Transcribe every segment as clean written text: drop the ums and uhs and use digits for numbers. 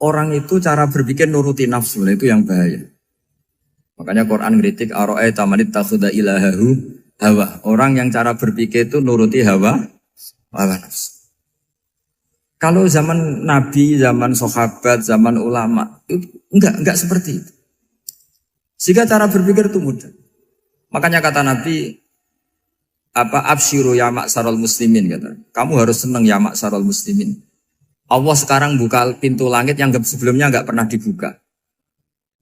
orang itu cara berpikir nuruti nafsu, itu yang bahaya. Makanya Quran ngeritik ara'aita man ittakhadha ilahahu hawa. Orang yang cara berpikir itu nuruti hawa nafsu. Kalau zaman Nabi, zaman sahabat, zaman ulama, itu enggak seperti itu. Sehingga cara berpikir itu mudah. Makanya kata Nabi, absyiru ya ma'syaral muslimin, kata. Kamu harus senang ya ma'syaral muslimin. Allah sekarang buka pintu langit yang sebelumnya enggak pernah dibuka.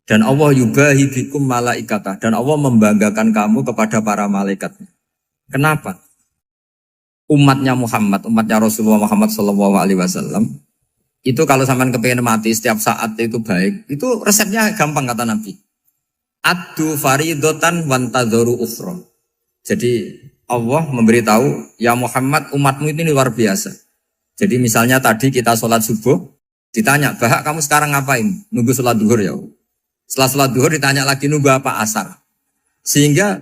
Dan Allah yubahi bikum malaikatah. Dan Allah membanggakan kamu kepada para malaikat. Kenapa? Umatnya Muhammad, umatnya Rasulullah Muhammad SAW, itu kalau sampean kepengen mati setiap saat itu baik, itu resepnya gampang kata Nabi. Addu faridotan wantadzoru ukhra. Jadi Allah memberitahu, ya Muhammad, umatmu ini luar biasa. Jadi misalnya tadi kita sholat subuh, ditanya, Bahak kamu sekarang ngapain? Nunggu sholat duhur ya. Setelah sholat duhur ditanya lagi nunggu apa asar. Sehingga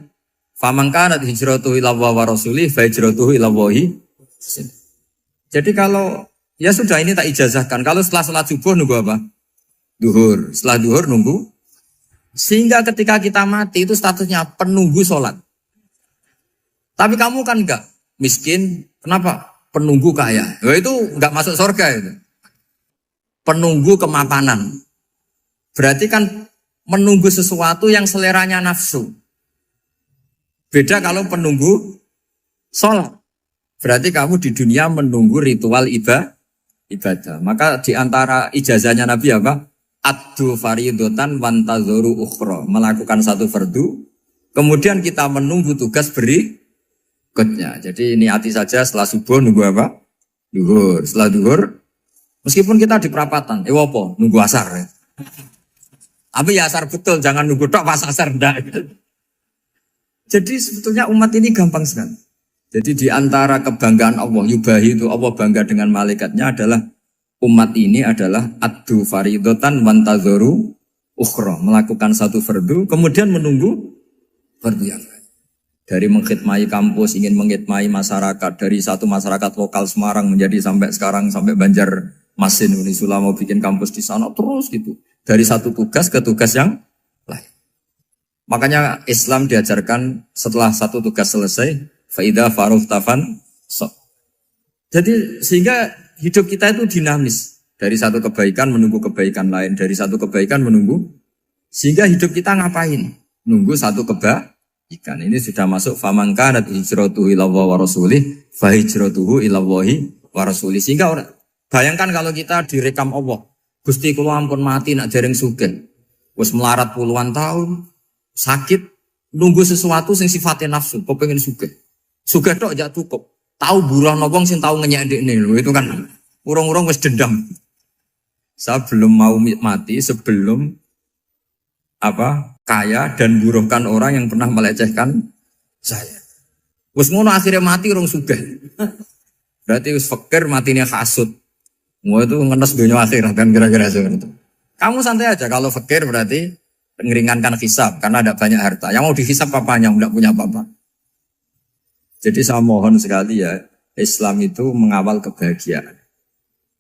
faman kanat hijratuhu ila Allah wa rasulih fa hijratuhu ila Allah. Jadi kalau ya sudah ini tak ijazahkan. Kalau setelah sholat subuh nunggu apa? Duhur. Setelah duhur nunggu. Sehingga ketika kita mati itu statusnya penunggu sholat. Tapi kamu kan enggak miskin. Kenapa? Penunggu kaya. Nah, itu enggak masuk surga itu. Penunggu kemapanan. Berarti kan menunggu sesuatu yang seleranya nafsu. Beda kalau penunggu sholat. Berarti kamu di dunia menunggu ritual ibadah. Maka di antara ijazahnya Nabi apa? Addu faridotan wantadzoru ukhra. Melakukan satu fardu. Kemudian kita menunggu tugas berikutnya. Jadi niati saja setelah subuh nunggu apa? Duhur. Setelah duhur, meskipun kita di perapatan. Apa? Nunggu asar. Ya. Tapi ya asar betul. Jangan nunggu tok pas asar. Enggak. Jadi sebetulnya umat ini gampang sekali. Jadi di antara kebanggaan Allah, yubahi itu Allah bangga dengan malaikatnya adalah umat ini adalah addu faridotan wantadzoru ukhra. Melakukan satu fardu, kemudian menunggu fardu yang lain. Dari mengkhidmati kampus, ingin mengkhidmati masyarakat. Dari satu masyarakat lokal Semarang menjadi sampai sekarang, sampai Banjarmasin, Unisula mau bikin kampus di sana, terus gitu. Dari satu tugas ke tugas yang lain. Makanya Islam diajarkan setelah satu tugas selesai, faida faruhtafan so. Jadi sehingga hidup kita itu dinamis. Dari satu kebaikan menunggu kebaikan lain, dari satu kebaikan menunggu. Sehingga hidup kita ngapain? Nunggu satu kebaikan. Ini sudah masuk faman kanat hijratuhu ila Allah wa rasulih, fa hijratuhu ila Allah wa rasulih. Sehingga bayangkan kalau kita direkam Allah, Gusti kula ampun mati nak dereng sugih. Wis melarat puluhan tahun. Sakit, nunggu sesuatu sing sifatnya nafsu, kok pengen sugih. Sugih tok aja cukup. Tahu buruh wong sing tahu ngenyek ndekne lho, itu kan urung-urung wis dendam. Saya belum mau mati sebelum kaya dan buruhkan orang yang pernah melecehkan saya. Wis ngono akhirnya mati urung sugih. Berarti wis fakir matine hasud. Mau itu ngenes dunia akhirat kan kira-kira seperti itu. Kamu santai aja kalau fakir berarti meringankan hisab karena ada banyak harta. Yang mau dihisab papanya, tidak punya apa-apa. Jadi saya mohon sekali ya, Islam itu mengawal kebahagiaan.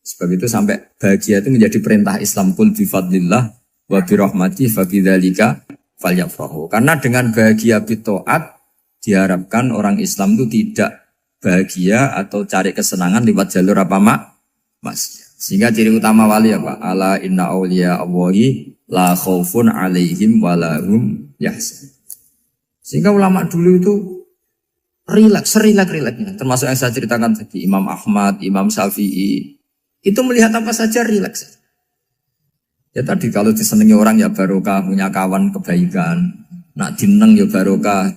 Sebab itu sampai bahagia itu menjadi perintah Islam. Qul bi fadlillah wa bi rahmati fa bidzalika falyafrahu. Karena dengan bahagia bi taat diharapkan orang Islam itu tidak bahagia atau cari kesenangan lewat jalur maksiat. Sehingga ciri utama wali apa? Ala inna awliya Allahi la khaufun alaihim walahum yahzanun. Sehingga ulama dulu itu rileks-rileksnya. Termasuk yang saya ceritakan tadi, Imam Ahmad, Imam Syafi'i. Itu melihat apa saja rileks. Ya tadi kalau disenangi orang ya barokah, punya kawan kebaikan. Nak dineng ya barokah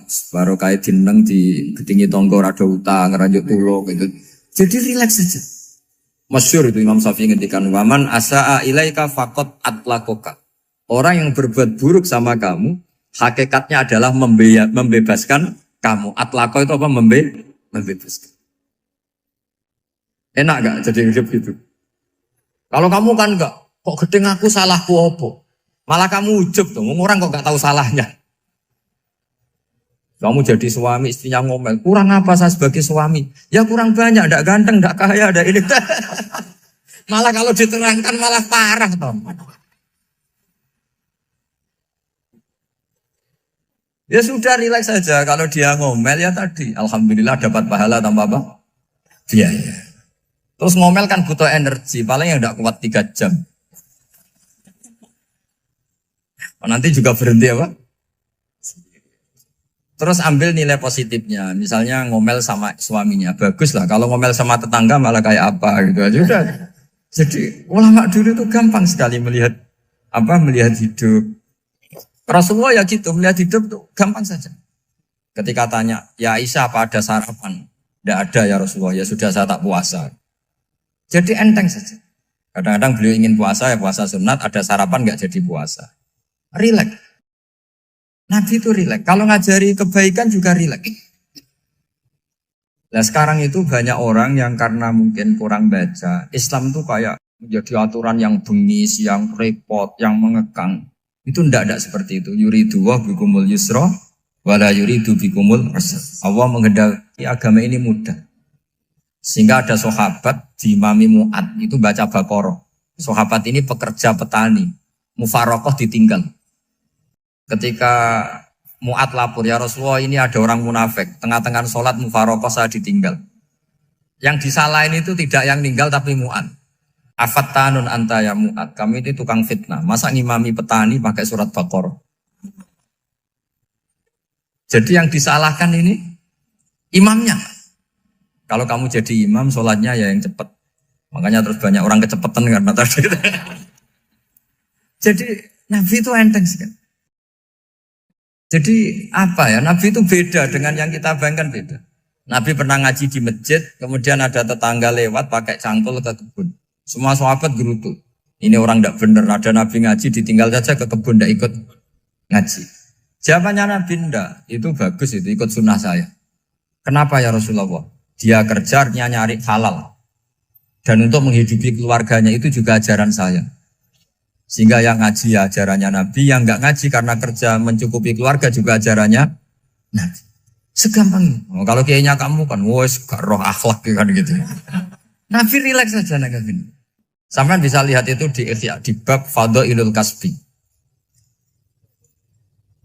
dineng di gedingi tonggo rada utang, ngeranjuk tulo gitu. Jadi rileks saja. Masyhur itu Imam Syafi'i ngendikan waman asaa ilaika faqat atlakoka. Orang yang berbuat buruk sama kamu, hakikatnya adalah membebaskan kamu. Atlako itu apa? Membebaskan. Enak gak jadi hidup gitu? Kalau kamu kan enggak, kok gedeng aku salahku apa? Malah kamu ujub tuh, orang kok gak tahu salahnya. Kamu jadi suami, istrinya ngomel, kurang apa saya sebagai suami? Ya kurang banyak, enggak ganteng, enggak kaya, enggak ini. Malah kalau diterangkan malah parah toh. Ya sudah rileks saja. Kalau dia ngomel ya tadi, alhamdulillah dapat pahala tanpa apa? Biaya. Terus ngomel kan butuh energi, paling yang tidak kuat 3 jam. Nanti juga berhenti apa? Terus ambil nilai positifnya. Misalnya ngomel sama suaminya, bagus lah. Kalau ngomel sama tetangga malah kayak apa gitu aja udah. Jadi ulama dulu itu gampang sekali melihat melihat hidup. Rasulullah ya gitu, melihat hidup tuh gampang saja. Ketika tanya, ya Aisyah apa ada sarapan? Tidak ada ya Rasulullah, ya sudah saya tak puasa. Jadi enteng saja. Kadang-kadang beliau ingin puasa, ya puasa sunat, ada sarapan nggak jadi puasa. Rileks. Nabi itu rileks. Kalau ngajari kebaikan juga rileks. Nah sekarang itu banyak orang yang karena mungkin kurang baca, Islam tuh kayak menjadi aturan yang bengis, yang repot, yang mengekang. Itu tidak seperti itu. Yuridu wa bikumul yusra wala yuridu bikumul usra. Allah menghendaki agama ini mudah. Sehingga ada sahabat di Imami Mu'ad itu baca Baqarah. Sahabat ini pekerja petani, mufarokoh ditinggal. Ketika Mu'ad lapor, ya Rasulullah ini ada orang munafik, tengah-tengah sholat mufarokoh saya ditinggal. Yang disalahin itu tidak yang ninggal tapi Mu'ad. Afattanun anta ya Mu'ad, kami ini tukang fitnah. Masa ngimami petani pakai surat Baqarah? Jadi yang disalahkan ini imamnya. Kalau kamu jadi imam, sholatnya ya yang cepat. Makanya terus banyak orang kecepatan karena tadi. Jadi Nabi itu enteng sekali. Jadi apa ya? Nabi itu beda dengan yang kita bayangkan beda. Nabi pernah ngaji di masjid, kemudian ada tetangga lewat pakai cangkul ke kebun. Semua sahabat gerutu. Ini orang tidak benar. Ada Nabi ngaji ditinggal saja ke kebun tidak ikut ngaji. Jawabannya Nabi tidak. Itu bagus itu ikut sunnah saya. Kenapa ya Rasulullah? Dia kerja nyari halal. Dan untuk menghidupi keluarganya itu juga ajaran saya. Sehingga yang ngaji ya ajarannya Nabi, yang nggak ngaji karena kerja mencukupi keluarga juga ajarannya Nabi. Segampang ini. Kalau kayaknya kamu kan, wes gak roh akhlak kan gitu. Nabi rileks saja Nabi. Sampai bisa lihat itu di bab Fadhailul Kasbi.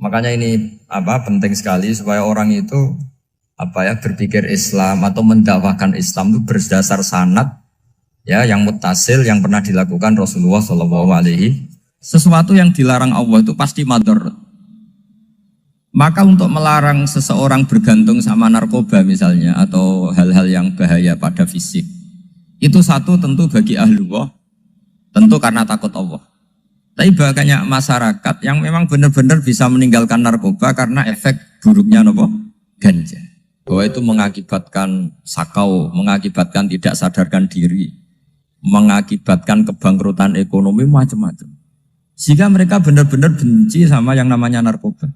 Makanya ini penting sekali supaya orang itu berpikir Islam atau mendakwakan Islam itu berdasar sanad ya yang muttasil yang pernah dilakukan Rasulullah SAW. Sesuatu yang dilarang Allah itu pasti mador. Maka untuk melarang seseorang bergantung sama narkoba misalnya atau hal-hal yang bahaya pada fisik, itu satu tentu bagi ahlullah, tentu karena takut Allah. Tapi banyak masyarakat yang memang benar-benar bisa meninggalkan narkoba karena efek buruknya ganja. Bahwa itu mengakibatkan sakau, mengakibatkan tidak sadarkan diri, mengakibatkan kebangkrutan ekonomi macam-macam. Sehingga mereka benar-benar benci sama yang namanya narkoba.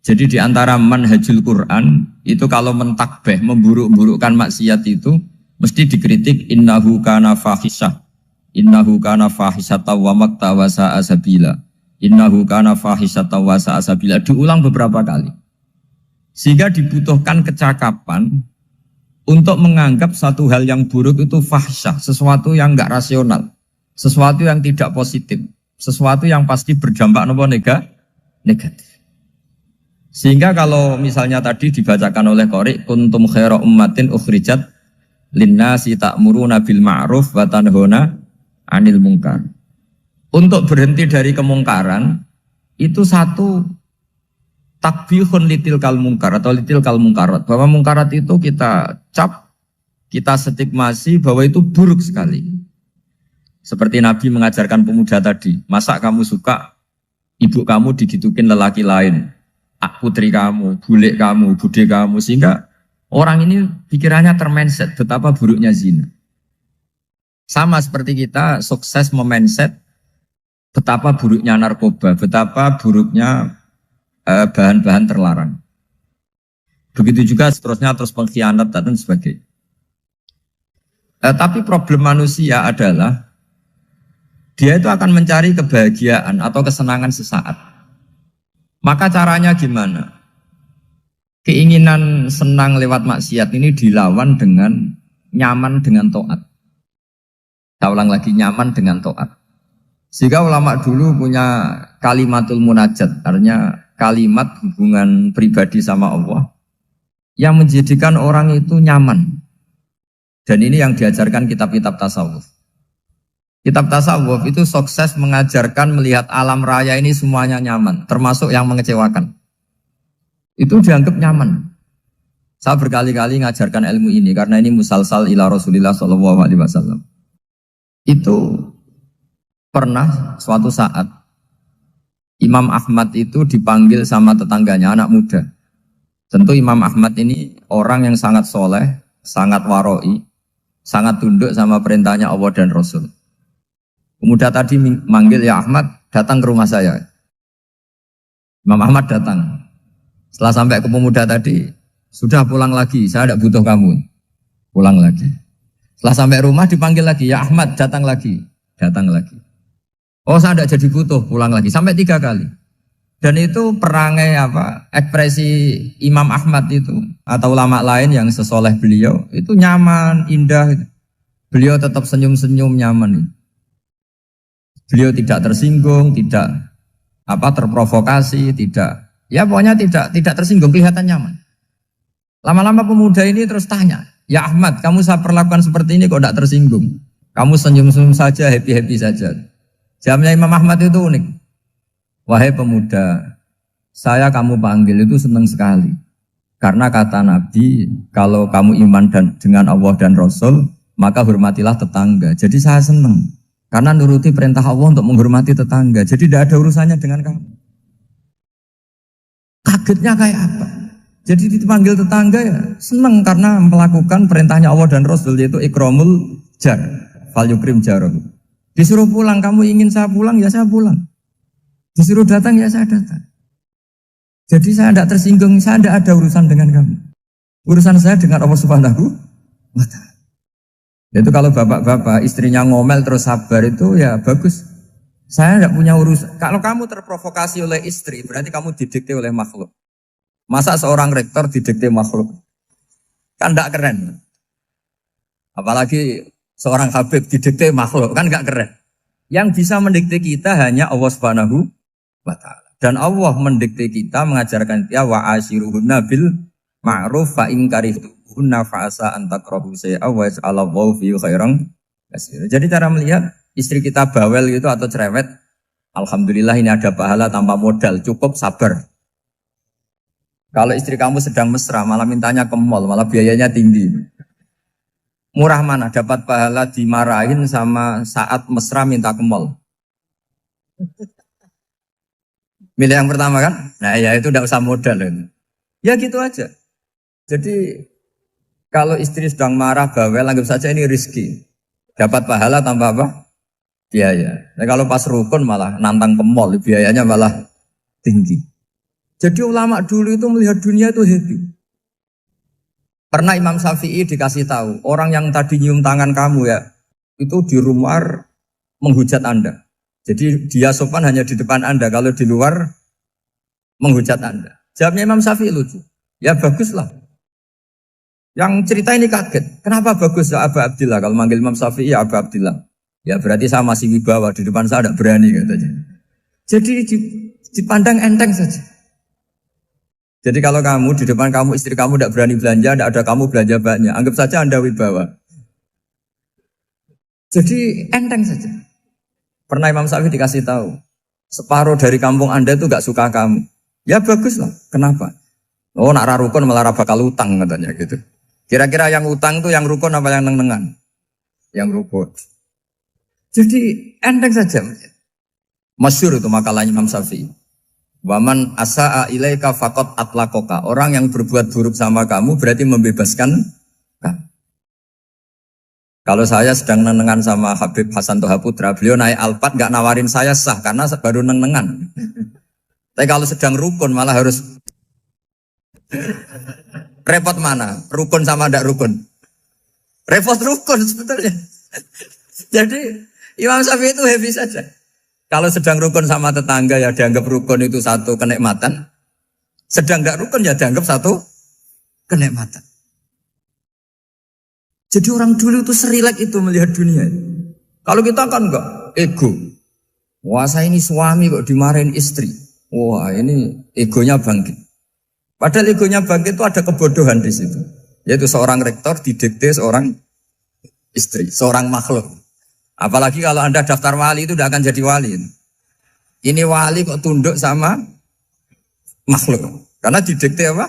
Jadi di antara manhajul Quran itu kalau mentakbih, memburuk-burukkan maksiat itu mesti dikritik innahu kana fahisyah. Innahu kana fahisyata wa makta wa sa'a sabila. Innahu kana fahisyata wa sa'a sabila. Diulang beberapa kali. Sehingga dibutuhkan kecakapan untuk menganggap satu hal yang buruk itu fahsyah, sesuatu yang enggak rasional, sesuatu yang tidak positif, sesuatu yang pasti berdampak negatif. Sehingga kalau misalnya tadi dibacakan oleh Qori, kuntum khaira ummatin ukhrijat linnasi ta'muruna bil ma'ruf wa tanhauna 'anil munkar. Untuk berhenti dari kemungkaran itu satu takbihun litil kal munkar atau litil kal munkarat, bahwa mungkarat itu kita cap, kita stigmasi bahwa itu buruk sekali. Seperti Nabi mengajarkan pemuda tadi, masa kamu suka ibu kamu digitukin lelaki lain, putri kamu, bule kamu, bude kamu, sehingga orang ini pikirannya termindset betapa buruknya zina. Sama seperti kita sukses memindset betapa buruknya narkoba, betapa buruknya bahan-bahan terlarang. Begitu juga seterusnya, terus pengkhianat dan sebagainya. Tapi problem manusia adalah dia itu akan mencari kebahagiaan atau kesenangan sesaat. Maka caranya gimana? Keinginan senang lewat maksiat ini dilawan dengan nyaman dengan taat. Saya ulang lagi, nyaman dengan taat. Sehingga ulama dulu punya kalimatul munajat, artinya kalimat hubungan pribadi sama Allah yang menjadikan orang itu nyaman. Dan ini yang diajarkan kitab-kitab tasawuf. Kitab tasawuf itu sukses mengajarkan melihat alam raya ini semuanya nyaman, termasuk yang mengecewakan. Itu dianggap nyaman. Saya berkali-kali mengajarkan ilmu ini karena ini musalsal ila Rasulillah SAW. Itu pernah suatu saat Imam Ahmad itu dipanggil sama tetangganya, anak muda. Tentu Imam Ahmad ini orang yang sangat soleh, sangat waroi, sangat tunduk sama perintahnya Allah dan Rasul. Pemuda tadi manggil, ya Ahmad, datang ke rumah saya. Imam Ahmad datang. Setelah sampai ke pemuda tadi, sudah pulang lagi, saya tidak butuh kamu. Pulang lagi. Setelah sampai rumah dipanggil lagi, ya Ahmad, datang lagi. Datang lagi. Oh, saya tidak jadi butuh, pulang lagi. Sampai 3 kali. Dan itu perangai ekspresi Imam Ahmad itu, atau ulama lain yang sesoleh beliau, itu nyaman, indah. Beliau tetap senyum-senyum, nyaman. Beliau tidak tersinggung, tidak terprovokasi, pokoknya tidak tersinggung, kelihatan nyaman. Lama-lama pemuda ini terus tanya, ya Ahmad, kamu saya perlakukan seperti ini kok tidak tersinggung? Kamu senyum-senyum saja, happy-happy saja. Jawabnya Imam Ahmad itu unik. Wahai pemuda, saya kamu panggil itu senang sekali. Karena kata Nabi, kalau kamu iman dengan Allah dan Rasul, maka hormatilah tetangga. Jadi saya senang. Karena nuruti perintah Allah untuk menghormati tetangga. Jadi tidak ada urusannya dengan kamu. Kagetnya kayak apa? Jadi dipanggil tetangga ya senang karena melakukan perintahnya Allah dan Rasul, yaitu ikramul jar, fal yukrim jarum. Disuruh pulang, kamu ingin saya pulang, ya saya pulang. Disuruh datang, ya saya datang. Jadi saya tidak tersinggung, saya tidak ada urusan dengan kamu. Urusan saya dengan Allah Subhanahu wa Ta'ala. Itu kalau bapak-bapak istrinya ngomel terus sabar itu ya bagus. Saya tidak punya urusan. Kalau kamu terprovokasi oleh istri, berarti kamu didikte oleh makhluk. Masa seorang rektor didikte makhluk? Kan tidak keren. Apalagi seorang habib didikte makhluk, kan tidak keren. Yang bisa mendikte kita hanya Allah Subhanahu wa Ta'ala. Dan Allah mendikte kita, mengajarkan kita wa ashiruhunna bil ma'ruf fa in karihtuhunna fa'asa an takrahu shay'an wa yaj'alallahu fi khairan katsira. Jadi cara melihat istri kita bawel gitu atau cerewet, alhamdulillah ini ada pahala tanpa modal, cukup sabar. Kalau istri kamu sedang mesra, malah mintanya ke mall, malah biayanya tinggi. Murah mana? Dapat pahala dimarahin sama saat mesra minta ke mall. Milih yang pertama kan? Nah ya itu tidak usah modal. Ya gitu aja. Jadi kalau istri sedang marah, bawel, anggap saja ini rezeki. Dapat pahala tanpa apa? Biaya. Nah, kalau pas rukun malah nantang ke mall, biayanya malah tinggi. Jadi ulama dulu itu melihat dunia itu happy. Pernah Imam Syafi'i dikasih tahu, orang yang tadi nyium tangan kamu ya, itu di rumah menghujat Anda. Jadi dia sopan hanya di depan Anda, kalau di luar menghujat Anda. Jawabnya Imam Syafi'i lucu. Ya baguslah. Yang cerita ini kaget. Kenapa bagus ya Aba Abdillah? Kalau manggil Imam Syafi'i ya Aba Abdillah. Ya berarti saya masih wibawa, di depan saya tidak berani katanya. Jadi dipandang enteng saja. Jadi kalau kamu di depan kamu istri kamu tidak berani belanja, tidak ada kamu belanja banyak, anggap saja Anda wibawa. Jadi enteng saja. Pernah Imam Syafi'i dikasih tahu, separuh dari kampung Anda itu gak suka kamu. Ya bagus lah. Kenapa? Oh nak rukun malah bakal utang katanya gitu. Kira-kira yang utang tuh yang rukun apa yang neng-nengan? Yang rukun. Jadi enteng saja. Masyhur itu makalahnya Imam Syafi'i. Waman asa'a ilaika faqad atlaqaka. Orang yang berbuat buruk sama kamu berarti membebaskan kamu. Kalau saya sedang nenengan sama Habib Hasan Toha Putra, beliau naik Alphard gak nawarin saya sah karena baru nenengan. Tapi kalau sedang rukun malah harus repot mana? Rukun sama ndak rukun? Repot rukun sebetulnya. Jadi Imam Syafi'i itu happy saja. Kalau sedang rukun sama tetangga ya dianggap rukun itu satu kenikmatan. Sedang ndak rukun ya dianggap satu kenikmatan. Jadi orang dulu itu serilek itu melihat dunia. Kalau kita kan enggak, ego. Wah saya ini suami kok dimarahin istri. Wah ini egonya bangkit. Padahal egonya bangkit itu ada kebodohan di situ. Yaitu seorang rektor didikte seorang istri, seorang makhluk. Apalagi kalau Anda daftar wali itu tidak akan jadi wali. Ini wali kok tunduk sama makhluk. Karena didikte apa?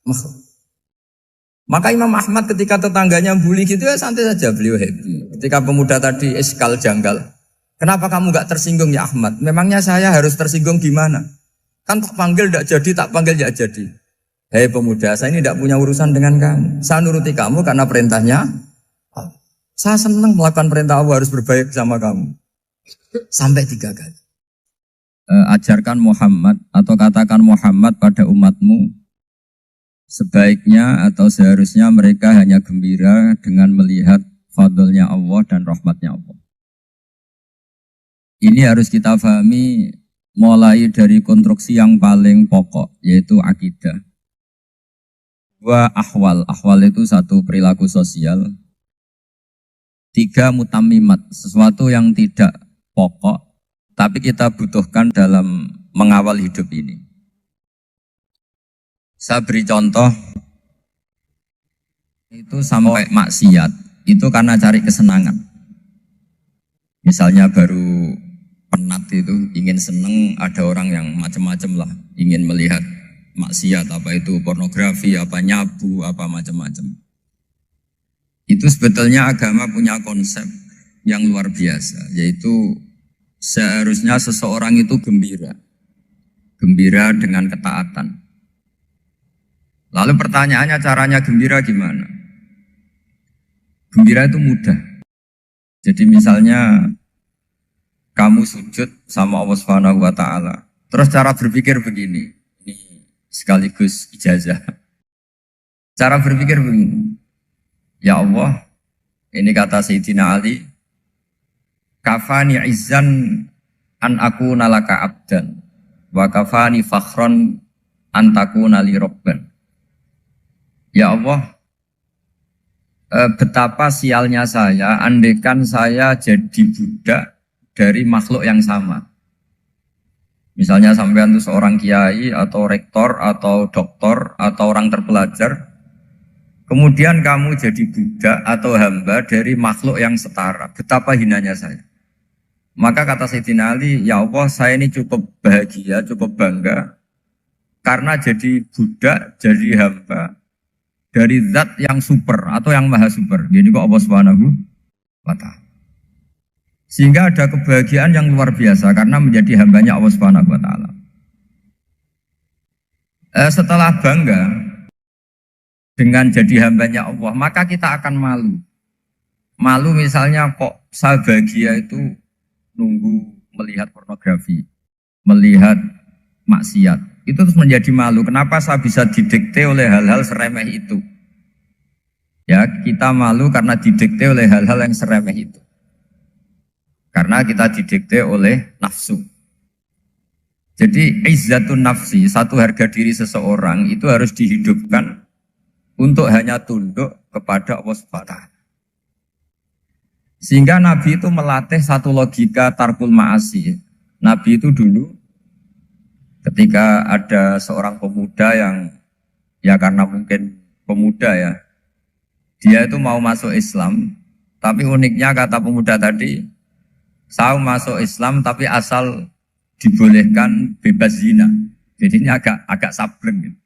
Makhluk. Maka Imam Ahmad ketika tetangganya bully gitu ya santai saja, beliau happy. Ketika pemuda tadi eskal janggal, kenapa kamu gak tersinggung ya Ahmad? Memangnya saya harus tersinggung gimana? Kan tak panggil tidak jadi, tak panggil tidak jadi. Hei pemuda, saya ini tidak punya urusan dengan kamu. Saya nuruti kamu karena perintahnya. Saya senang melakukan perintah Allah, harus berbaik sama kamu. Sampai 3 kali. Ajarkan Muhammad atau katakan Muhammad pada umatmu, sebaiknya atau seharusnya mereka hanya gembira dengan melihat fadlnya Allah dan rahmatnya Allah. Ini harus kita pahami mulai dari konstruksi yang paling pokok, yaitu akidah. 2 ahwal. Ahwal itu 1 perilaku sosial. 3 mutammimat, sesuatu yang tidak pokok, tapi kita butuhkan dalam mengawal hidup ini. Saya beri contoh, itu sampai maksiat, itu karena cari kesenangan. Misalnya baru penat itu, ingin seneng, ada orang yang macam-macam lah, ingin melihat maksiat, apa itu pornografi, apa nyabu, apa macam-macam. Itu sebetulnya agama punya konsep yang luar biasa, yaitu seharusnya seseorang itu gembira. Gembira dengan ketaatan. Lalu pertanyaannya caranya gembira gimana? Gembira itu mudah. Jadi misalnya kamu sujud sama Allah Subhanahu wa taala. Terus cara berpikir begini. Ini sekaligus ijazah. Cara berpikir begini. Ya Allah, ini kata Sayyidina Ali, kafani izzan an akuna laka abdan wa kafani fakhron an takuna li rabban. Ya Allah, betapa sialnya saya andaikan saya jadi budak dari makhluk yang sama. Misalnya sampean itu seorang kiai atau rektor atau doktor atau orang terpelajar, kemudian kamu jadi budak atau hamba dari makhluk yang setara. Betapa hinanya saya. Maka kata Sayyidina Ali, ya Allah saya ini cukup bahagia, cukup bangga. Karena jadi budak, jadi hamba dari zat yang super atau yang maha super. Jadi kok Allah Subhanahu wa ta'ala. Sehingga ada kebahagiaan yang luar biasa karena menjadi hambanya Allah Subhanahu wa ta'ala. Setelah bangga dengan jadi hambanya Allah, maka kita akan malu. Malu misalnya kok saya bahagia itu nunggu melihat pornografi, melihat maksiat. Itu terus menjadi malu. Kenapa saya bisa didikte oleh hal-hal seremeh itu? Ya, kita malu karena didikte oleh hal-hal yang seremeh itu. Karena kita didikte oleh nafsu. Jadi izzatun nafsi, satu harga diri seseorang itu harus dihidupkan untuk hanya tunduk kepada Allah Subhanahu wa ta'ala. Sehingga Nabi itu melatih satu logika tarkul ma'asi. Nabi itu dulu ketika ada seorang pemuda yang ya karena mungkin pemuda ya, dia itu mau masuk Islam, tapi uniknya kata pemuda tadi, saya masuk Islam tapi asal dibolehkan bebas zina. Jadi ini agak sableng gitu.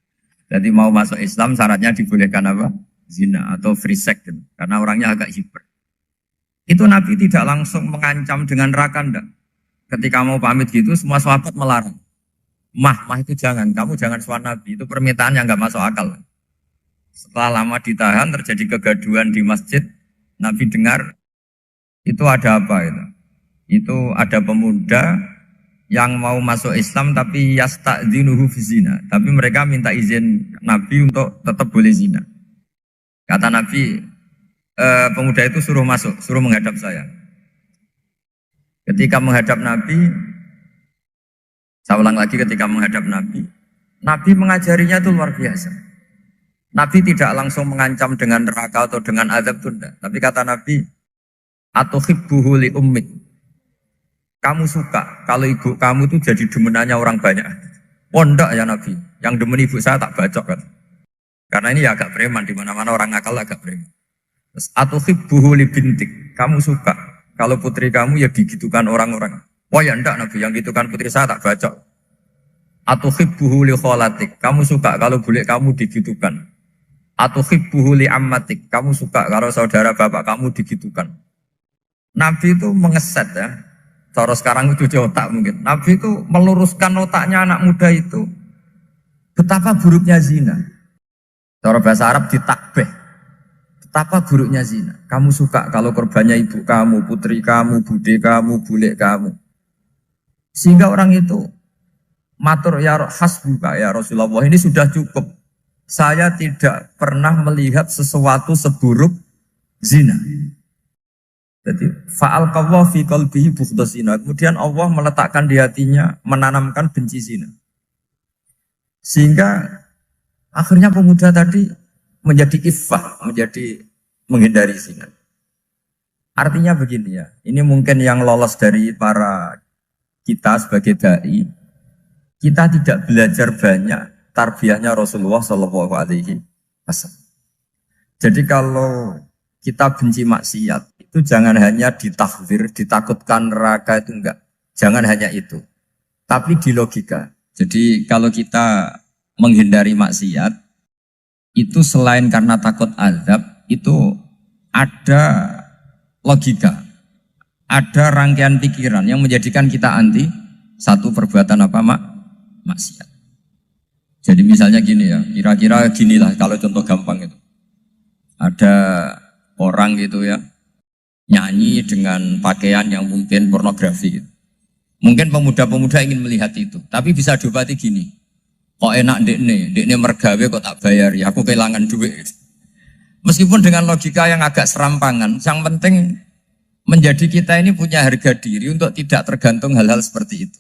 Jadi mau masuk Islam syaratnya dibolehkan apa? Zina atau free sex gitu. Karena orangnya agak hiper. Itu Nabi tidak langsung mengancam dengan neraka enggak. Ketika mau pamit gitu semua sahabat melarang. Mah itu jangan, kamu jangan suan Nabi. Itu permintaan yang enggak masuk akal. Setelah lama ditahan terjadi kegaduhan di masjid, Nabi dengar itu ada apa itu? Itu ada pemuda yang mau masuk Islam tapi yasta'dzinuhu fi zina. Tapi mereka minta izin Nabi untuk tetap boleh zina. Kata Nabi, pemuda itu suruh masuk, suruh menghadap saya. Ketika menghadap Nabi, saya ulang lagi ketika menghadap Nabi, Nabi mengajarinya itu luar biasa. Nabi tidak langsung mengancam dengan neraka atau dengan azab tunda. Tapi kata Nabi, atuhibbuhu li ummik. Kamu suka kalau ibu kamu itu jadi demenannya orang banyak. Ndak ya Nabi, yang demen ibu saya tak bacok kan. Karena ini ya agak preman, di mana-mana orang nakal agak preman. Terus atuhibbuhu li bintik. Kamu suka kalau putri kamu ya digitukan orang-orang. Oh ya ndak Nabi, yang gitukan putri saya tak bacok. Atuhibbuhu li kholatik. Kamu suka kalau bule kamu digitukan. Atuhibbuhu li ammatik. Kamu suka kalau saudara bapak kamu digitukan. Nabi itu mengeset ya. Cara sekarang itu cuci otak mungkin. Nabi itu meluruskan otaknya anak muda itu. Betapa buruknya zina. Cara bahasa Arab ditakbih. Betapa buruknya zina. Kamu suka kalau korbannya ibu kamu, putri kamu, bude kamu, bule kamu. Sehingga orang itu matur ya hasbuka ya Rasulullah, ini sudah cukup. Saya tidak pernah melihat sesuatu seburuk zina. Jadi fa'al qawwa fi qalbihi bughda zina. Kemudian Allah meletakkan di hatinya, menanamkan benci zina. Sehingga akhirnya pemuda tadi menjadi iffah, menjadi menghindari zina. Artinya begini ya, ini mungkin yang lolos dari para kita sebagai dai, kita tidak belajar banyak tarbiyahnya Rasulullah Shallallahu Alaihi Wasallam. Jadi kalau kita benci maksiat, itu jangan hanya ditahdzir, ditakutkan neraka itu enggak. Jangan hanya itu. Tapi di logika. Jadi kalau kita menghindari maksiat, itu selain karena takut azab, itu ada logika. Ada rangkaian pikiran yang menjadikan kita anti satu perbuatan apa maksiat. Jadi misalnya gini ya, kira-kira ginilah kalau contoh gampang itu. Ada orang gitu ya, nyanyi dengan pakaian yang mungkin pornografi gitu. Mungkin pemuda-pemuda ingin melihat itu, tapi bisa diobati gini. Kok enak dekne mergawe kok tak bayar ya, aku kehilangan duit. Meskipun dengan logika yang agak serampangan, yang penting menjadi kita ini punya harga diri untuk tidak tergantung hal-hal seperti itu.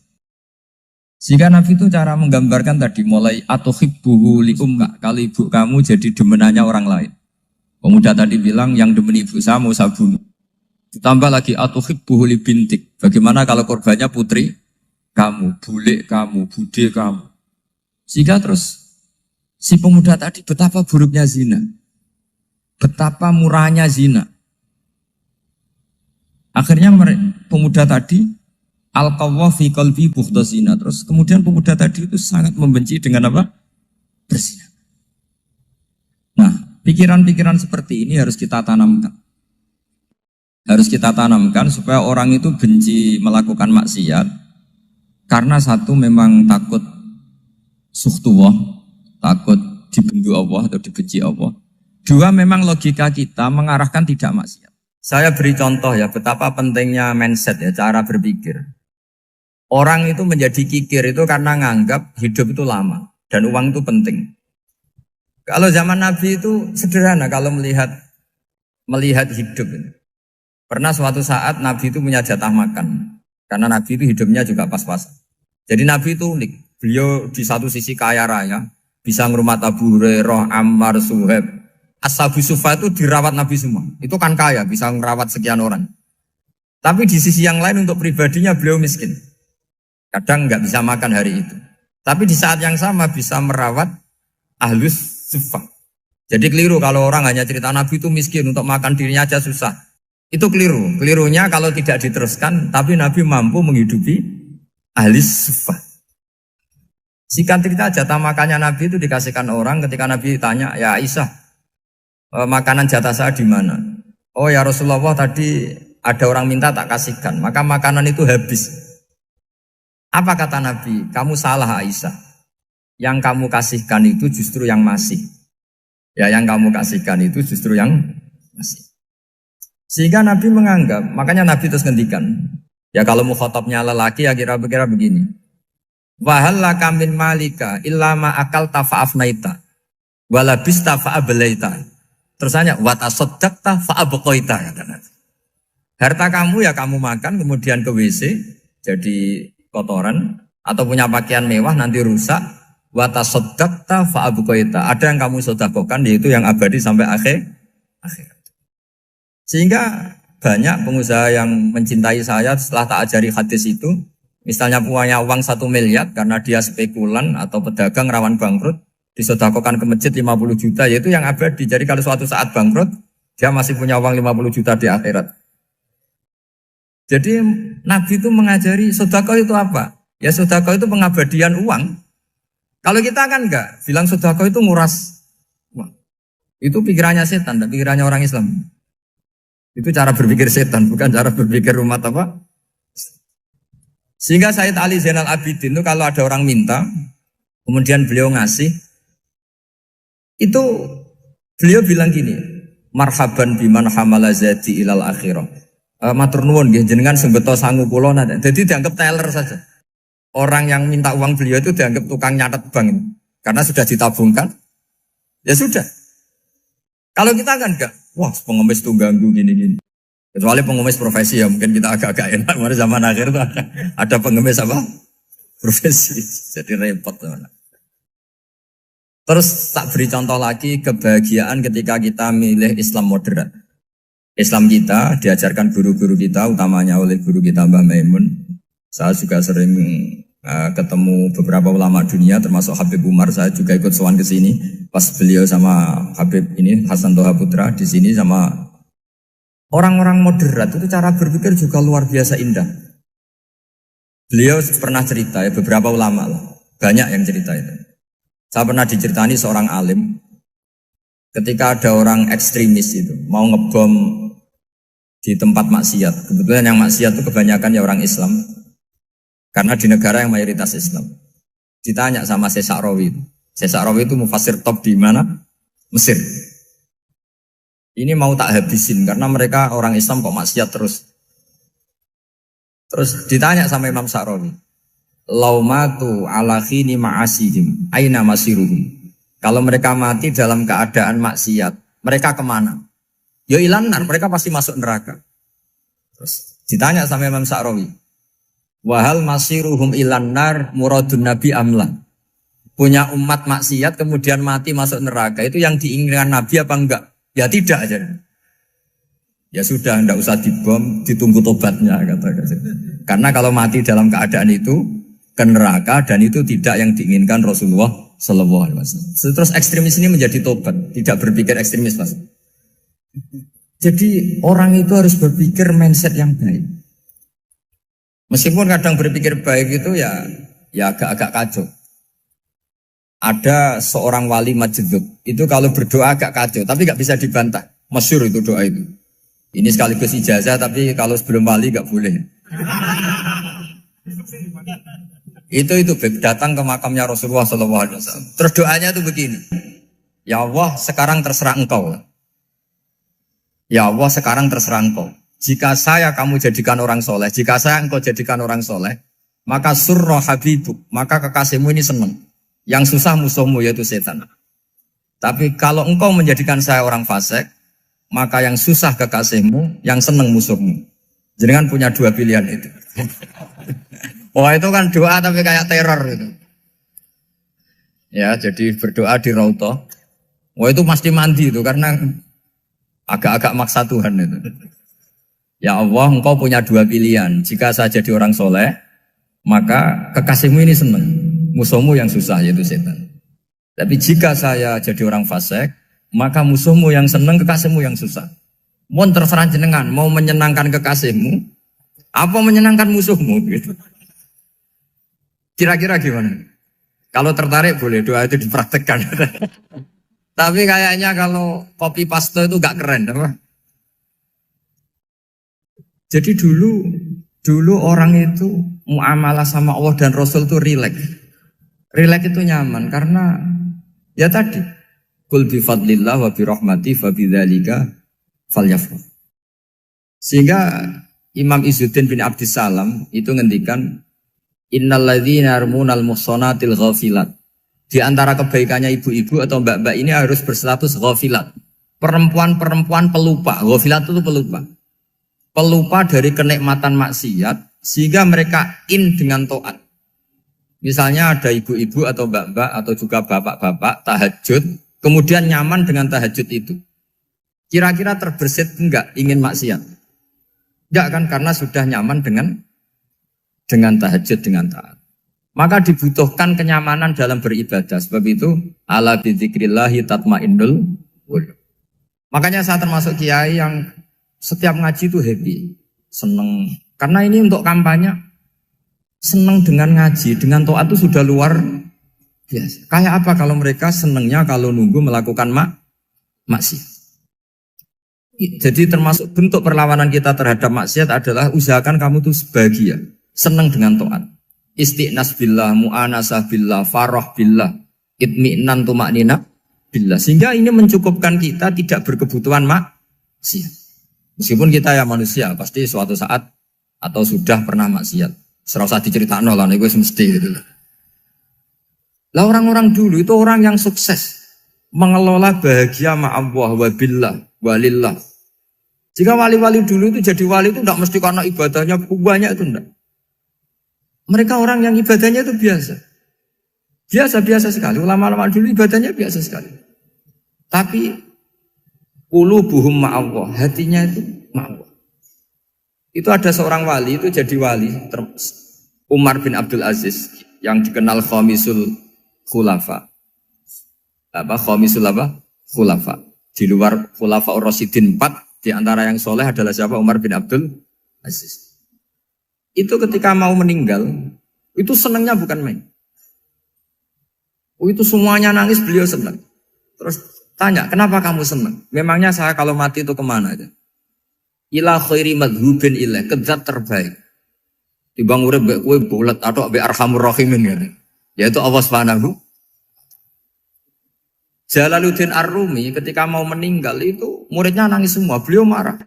Sehingga Nabi itu cara menggambarkan tadi mulai atuhibbuhu li ummik, kalau ibu kamu jadi demenannya orang lain. Pemuda tadi bilang yang demen ibu saya mau saya bunuh. Ditambah lagi atuhibbuhu li bintik. Bagaimana kalau korbannya putri kamu, bule kamu, bude kamu. Sehingga terus si pemuda tadi betapa buruknya zina. Betapa murahnya zina. Akhirnya pemuda tadi al-qawwa fi qalbi bughda zina. Terus kemudian pemuda tadi itu sangat membenci dengan apa? Berzina. Nah, pikiran-pikiran seperti ini harus kita tanamkan. Harus kita tanamkan supaya orang itu benci melakukan maksiat. Karena satu memang takut sukhtuwah, takut dibendu Allah atau dibenci Allah. Dua memang logika kita mengarahkan tidak maksiat. Saya beri contoh ya betapa pentingnya mindset ya, cara berpikir. Orang itu menjadi kikir itu karena nganggap hidup itu lama dan uang itu penting. Kalau zaman Nabi itu sederhana kalau melihat hidup ini. Pernah suatu saat Nabi itu punya jatah makan. Karena Nabi itu hidupnya juga pas-pasan. Jadi Nabi itu unik. Beliau di satu sisi kaya raya. Bisa ngurmat Abu Hurairah, Ammar, Suhaib. Ashabu Sufa itu dirawat Nabi semua. Itu kan kaya, bisa ngerawat sekian orang. Tapi di sisi yang lain untuk pribadinya beliau miskin. Kadang nggak bisa makan hari itu. Tapi di saat yang sama bisa merawat Ahlus Sufa. Jadi keliru kalau orang hanya cerita Nabi itu miskin, untuk makan dirinya aja susah. Itu keliru. Kelirunya kalau tidak diteruskan, tapi Nabi mampu menghidupi ahli sufa. Singkat cerita jatah makannya Nabi itu dikasihkan orang ketika Nabi tanya, ya Aisyah, makanan jatah saya di mana? Oh ya Rasulullah tadi ada orang minta tak kasihkan, maka makanan itu habis. Apa kata Nabi? Kamu salah Aisyah. Yang kamu kasihkan itu justru yang masih. Ya yang kamu kasihkan itu justru yang masih. Sehingga Nabi menganggap, makanya Nabi terus ngendikan. Ya kalau mukhatabnya lelaki ya kira-kira begini. Wahallaka min malika illa ma akalta fa'afnaita walabista fa'ablaita. Terus tanya wa tasaddaqta fa'abqaita kata Nabi. Harta kamu ya kamu makan kemudian ke WC jadi kotoran atau punya pakaian mewah nanti rusak. Wa tasaddaqta fa'abqaita. Ada yang kamu sedekahkan yaitu yang abadi sampai akhir. Sehingga banyak pengusaha yang mencintai saya setelah tak ajari hadis itu. Misalnya punya uang 1 miliar karena dia spekulan atau pedagang rawan bangkrut, disedekahkan ke masjid 50 juta, yaitu yang abadi. Jadi kalau suatu saat bangkrut, dia masih punya uang 50 juta di akhirat. Jadi Nabi itu mengajari sedekah itu apa? Ya sedekah itu pengabadian uang. Kalau kita kan enggak, bilang sedekah itu nguras uang. Itu pikirannya setan, dan pikirannya orang Islam. Itu cara berpikir setan, bukan cara berpikir umat apa. Sehingga Sayyid Ali Zainal Abidin itu kalau ada orang minta, kemudian beliau ngasih, itu beliau bilang gini, marhaban biman hamala zati ilal akhirah. Matur nuwun nggih jenengan sing beto sangu kula nate. Jadi dianggap teller saja. Orang yang minta uang beliau itu dianggap tukang nyatet bank ini. Karena sudah ditabungkan. Ya sudah. Kalau kita kan enggak, wah pengemis tuh ganggu gini-gini. Kecuali pengemis profesi ya mungkin kita agak-agak enak. Mari zaman akhir tuh ada pengemis apa? Profesi. Jadi repot teman. Terus tak beri contoh lagi kebahagiaan ketika kita milih Islam moderat. Islam kita diajarkan guru-guru kita, utamanya oleh guru kita Mbah Maimun. Saya juga sering ketemu beberapa ulama dunia, termasuk Habib Umar. Saya juga ikut sowan ke sini pas beliau sama Habib ini Hasan Toha Putra di sini sama orang-orang moderat. Itu cara berpikir juga luar biasa indah. Beliau pernah cerita ya, beberapa ulama lah, banyak yang cerita itu. Saya pernah diceritani seorang alim ketika ada orang ekstremis itu mau ngebom di tempat maksiat. Kebetulan yang maksiat itu kebanyakan ya orang Islam. Karena di negara yang mayoritas Islam. Ditanya sama Syekh Sa'rawi itu. Syekh Sa'rawi itu mufasir top di mana? Mesir. Ini mau tak habisin karena mereka orang Islam kok maksiat terus. Terus ditanya sama Imam Sa'rawi. Laumatu ala khini ma'asihim aina masiruhum. Kalau mereka mati dalam keadaan maksiat, mereka kemana? Ya ilanar, mereka pasti masuk neraka. Terus ditanya sama Imam Sa'rawi. Wahal masiruhum ilanar muradun nabi amla. Punya umat maksiat kemudian mati masuk neraka, itu yang diinginkan Nabi apa enggak? Ya tidak aja. Ya sudah, enggak usah dibom, ditunggu tobatnya kata. Karena kalau mati dalam keadaan itu ke neraka dan itu tidak yang diinginkan Rasulullah Sallallahu Alaihi Wasallam. Terus ekstremis ini menjadi tobat, tidak berpikir ekstremis Mas. Jadi orang itu harus berpikir mindset yang baik. Meskipun kadang berpikir baik itu ya agak-agak kacau. Ada seorang wali majdub itu kalau berdoa agak kacau, tapi nggak bisa dibantah. Masyhur itu doa itu. Ini sekaligus ijazah, tapi kalau sebelum wali nggak boleh. Itu datang ke makamnya Rasulullah SAW. Terus doanya itu begini. Ya Allah, sekarang terserah engkau. Ya Allah, sekarang terserah engkau. Jika saya kamu jadikan orang soleh, jika saya engkau jadikan orang soleh, maka surra habibuk, maka kekasihmu ini senang. Yang susah musuhmu yaitu setan. Tapi kalau engkau menjadikan saya orang fasik, maka yang susah kekasihmu, yang senang musuhmu. Jadi kan punya dua pilihan itu. Wah itu kan doa tapi kayak teror itu. Ya jadi berdoa di Raudhah. Wah itu mesti mandi itu karena agak-agak maksa Tuhan itu. Ya Allah, engkau punya dua pilihan. Jika saya jadi orang soleh, maka kekasihmu ini senang. Musuhmu yang susah yaitu setan. Tapi jika saya jadi orang fasik, maka musuhmu yang senang, kekasihmu yang susah. Mohon terserah jenengan, mau menyenangkan kekasihmu, apa menyenangkan musuhmu gitu. Kira-kira gimana? Kalau tertarik boleh doa itu dipraktekkan. Tapi kayaknya kalau copy paste itu gak keren, apa? Jadi dulu orang itu muamalah sama Allah dan Rasul itu rileks. Rileks itu nyaman karena ya tadi qul bi fadlillah wa bi rahmati fa bidzalika falyafrah. Sehingga Imam Izzuddin bin Abdissalam itu ngendikan innalladzina yarmunal muhsanatil ghafilat. Di antara kebaikannya ibu-ibu atau mbak-mbak ini harus berstatus ghafilat. Perempuan-perempuan pelupa. Ghafilat itu pelupa. Pelupa dari kenikmatan maksiat sehingga mereka dengan taat. Misalnya ada ibu-ibu atau mbak-mbak atau juga bapak-bapak tahajud, kemudian nyaman dengan tahajud itu. Kira-kira terbersit enggak ingin maksiat? Enggak kan, karena sudah nyaman dengan tahajud, dengan taat. Maka dibutuhkan kenyamanan dalam beribadah. Sebab itu ala bidzikrillahi tatmainnul qulub. Makanya saya termasuk kiai yang setiap ngaji itu happy, seneng. Karena ini untuk kampanye, seneng dengan ngaji, dengan taat itu sudah luar biasa. Kayak apa kalau mereka senengnya kalau nunggu melakukan maksiat. Jadi termasuk bentuk perlawanan kita terhadap maksiat adalah usahakan kamu tuh bahagia, seneng dengan taat. Istiqnas billah, mu'anasah billah, farah billah, itmi'nan tumaknina billah. Sehingga ini mencukupkan kita tidak berkebutuhan maksiat. Meskipun kita ya manusia, pasti suatu saat atau sudah pernah maksiat. Serasa diceritakan lah, ini gue mesti gitu. Lah orang-orang dulu itu orang yang sukses mengelola bahagia ma'allah wa billah walillah. Jika wali-wali dulu itu jadi wali itu tidak mesti karena ibadahnya banyak, itu enggak. Mereka orang yang ibadahnya itu biasa. Biasa-biasa sekali. Ulama-ulama dulu ibadahnya biasa sekali. Tapi qulubuhum ma'allah, hatinya itu ma'allah. Itu ada seorang wali, itu jadi wali, Umar bin Abdul Aziz, yang dikenal khamisul khulafa. Khamisul khulafa. Di luar khulafa ar-rasyidin 4, di antara yang soleh adalah siapa? Umar bin Abdul Aziz. Itu ketika mau meninggal, itu senangnya bukan main. Itu semuanya nangis, beliau senang. Terus tanya, kenapa kamu senang? Memangnya saya kalau mati itu kemana aja? Ila khairi madhubin ilah, ke zat terbaik. Dibang urip mbek kowe bulet atau mbek arhamur rahimin gitu. Yaitu Allah Subhanahu. Jalaluddin Ar-Rumi ketika mau meninggal itu muridnya nangis semua, beliau marah.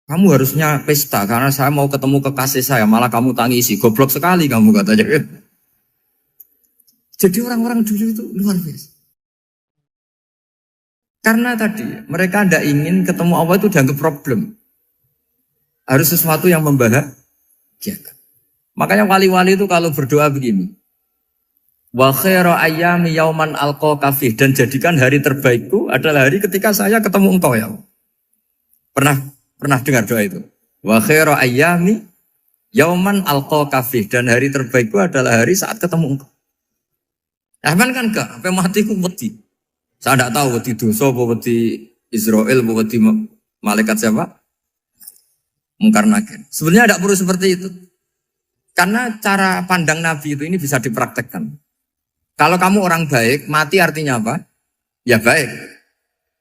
Kamu harusnya pesta karena saya mau ketemu kekasih saya, malah kamu tangisi, goblok sekali kamu katanya. Jadi orang-orang dulu itu luar biasa. Karena tadi mereka tidak ingin ketemu Allah itu dianggap problem. Harus sesuatu yang membahagiakan. Makanya wali-wali itu kalau berdoa begini. Wa khairu ayyami yauman alqa kafih, dan jadikan hari terbaikku adalah hari ketika saya ketemu engkau ya Allah. Pernah dengar doa itu? Wa khairu ayyami yauman alqa kafih, dan hari terbaikku adalah hari saat ketemu engkau. Aman kan enggak? Sampai mati ku wedi. Saya tidak tahu wedi dosa apa wedi Israel apa wedi malaikat siapa? Mungkar Nakir. Sebenarnya tidak perlu seperti itu. Karena cara pandang Nabi itu ini bisa dipraktekkan. Kalau kamu orang baik, mati artinya apa? Ya baik.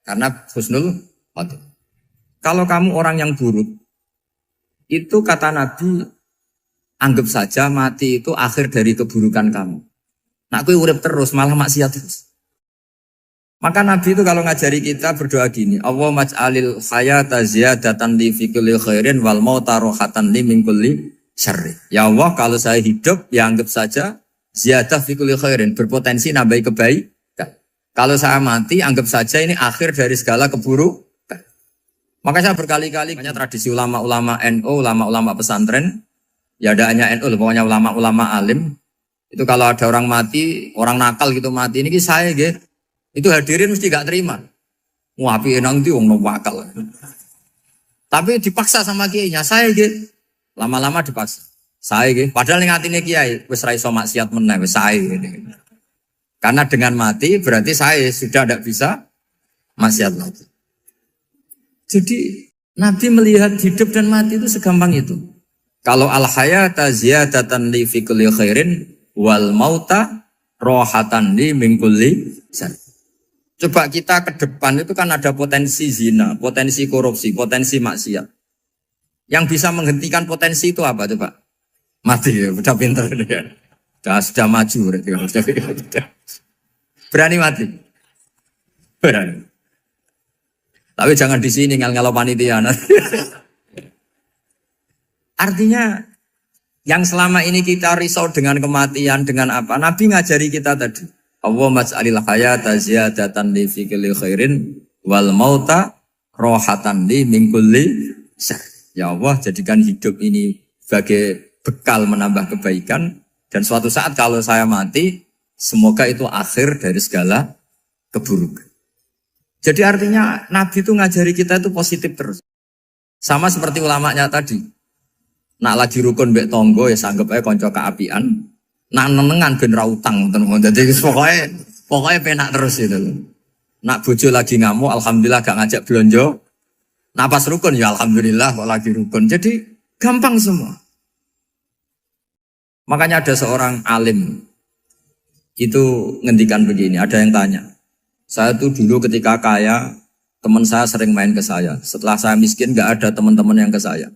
Karena husnul khotimah. Kalau kamu orang yang buruk, itu kata Nabi, anggap saja mati itu akhir dari keburukan kamu. Nah, aku urip terus, malah maksiat terus. Maka Nabi itu kalau ngajari kita berdoa gini, Allah maj'alil hayata ziyadatan li fi kulli khairin wal mauta rohatan li min kulli syarri. Ya Allah, kalau saya hidup, ya anggap saja ziyadah fi kulli khairin, berpotensi nambahi kebaikan. Kalau saya mati, anggap saja ini akhir dari segala keburukan. Maka saya berkali-kali, banyak tradisi ulama-ulama NU, ulama-ulama pesantren, ya ada hanya NU, pokoknya ulama-ulama alim. Itu kalau ada orang mati, orang nakal gitu mati, ini saya gitu. Itu hadirin mesti gak terima. Wapi enang itu orang nakal. Tapi dipaksa sama kiainya, saya gitu. Lama-lama dipaksa. Saya gitu. Padahal yang hatinya kiai, wis ra iso maksiat meneh, wis saya gitu. Karena dengan mati berarti saya sudah tidak bisa maksiat lagi. Jadi Nabi melihat hidup dan mati itu segampang itu. Kalau al-hayata ziyadatan li fi kulli khairin wal mauta rohatan li min kulli syarr. Coba kita ke depan itu kan ada potensi zina, potensi korupsi, potensi maksiat. Yang bisa menghentikan potensi itu apa coba? Mati ya, udah pintar dia. Sudah maju berarti. Berani mati. Berani. Tapi jangan di sini ngel-ngelo panitia. Artinya yang selama ini kita risau dengan kematian, dengan apa? Nabi ngajari kita tadi. Allah maj'alil hayata ziyadatan li fi kulli khairin wal mauta rohatan li min kulli syarr. Ya Allah, jadikan hidup ini sebagai bekal menambah kebaikan, dan suatu saat kalau saya mati, semoga itu akhir dari segala keburukan. Jadi artinya Nabi itu ngajari kita itu positif terus. Sama seperti ulamanya tadi. Nak lagi rukun mbek tonggo ya sanggep ae kanca keapian. Nak nenengan ben ra utang ngoten. Dadi pokoknya penak terus itu. Nak bojo lagi ngamuk alhamdulillah gak ngajak blonjo. Nak pas rukun ya alhamdulillah kok lagi rukun. Jadi gampang semua. Makanya ada seorang alim itu ngendikan begini, ada yang tanya. Saya tuh dulu ketika kaya, teman saya sering main ke saya. Setelah saya miskin gak ada teman-teman yang ke saya.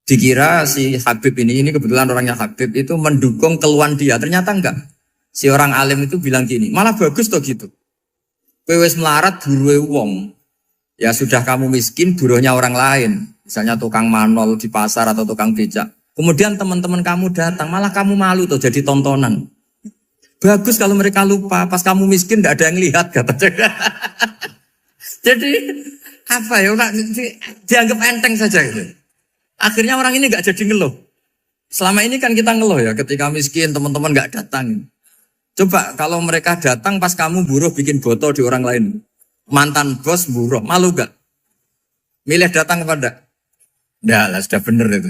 Dikira si Habib ini kebetulan orangnya Habib itu mendukung keluhan dia. Ternyata enggak. Si orang alim itu bilang gini, malah bagus toh gitu. Kowe wis melarat buruhe wong. Ya sudah kamu miskin buruhnya orang lain. Misalnya tukang manol di pasar atau tukang becak. Kemudian teman-teman kamu datang, malah kamu malu tuh jadi tontonan. Bagus kalau mereka lupa, pas kamu miskin tidak ada yang lihat katanya. Jadi apa ya, dianggap enteng saja gitu. Akhirnya orang ini nggak jadi ngeluh. Selama ini kan kita ngeluh ya, ketika miskin teman-teman nggak datang. Coba kalau mereka datang pas kamu buruh bikin botol di orang lain. Mantan bos buruh, malu gak? Milih datang kepada? Nggak lah, sudah bener itu.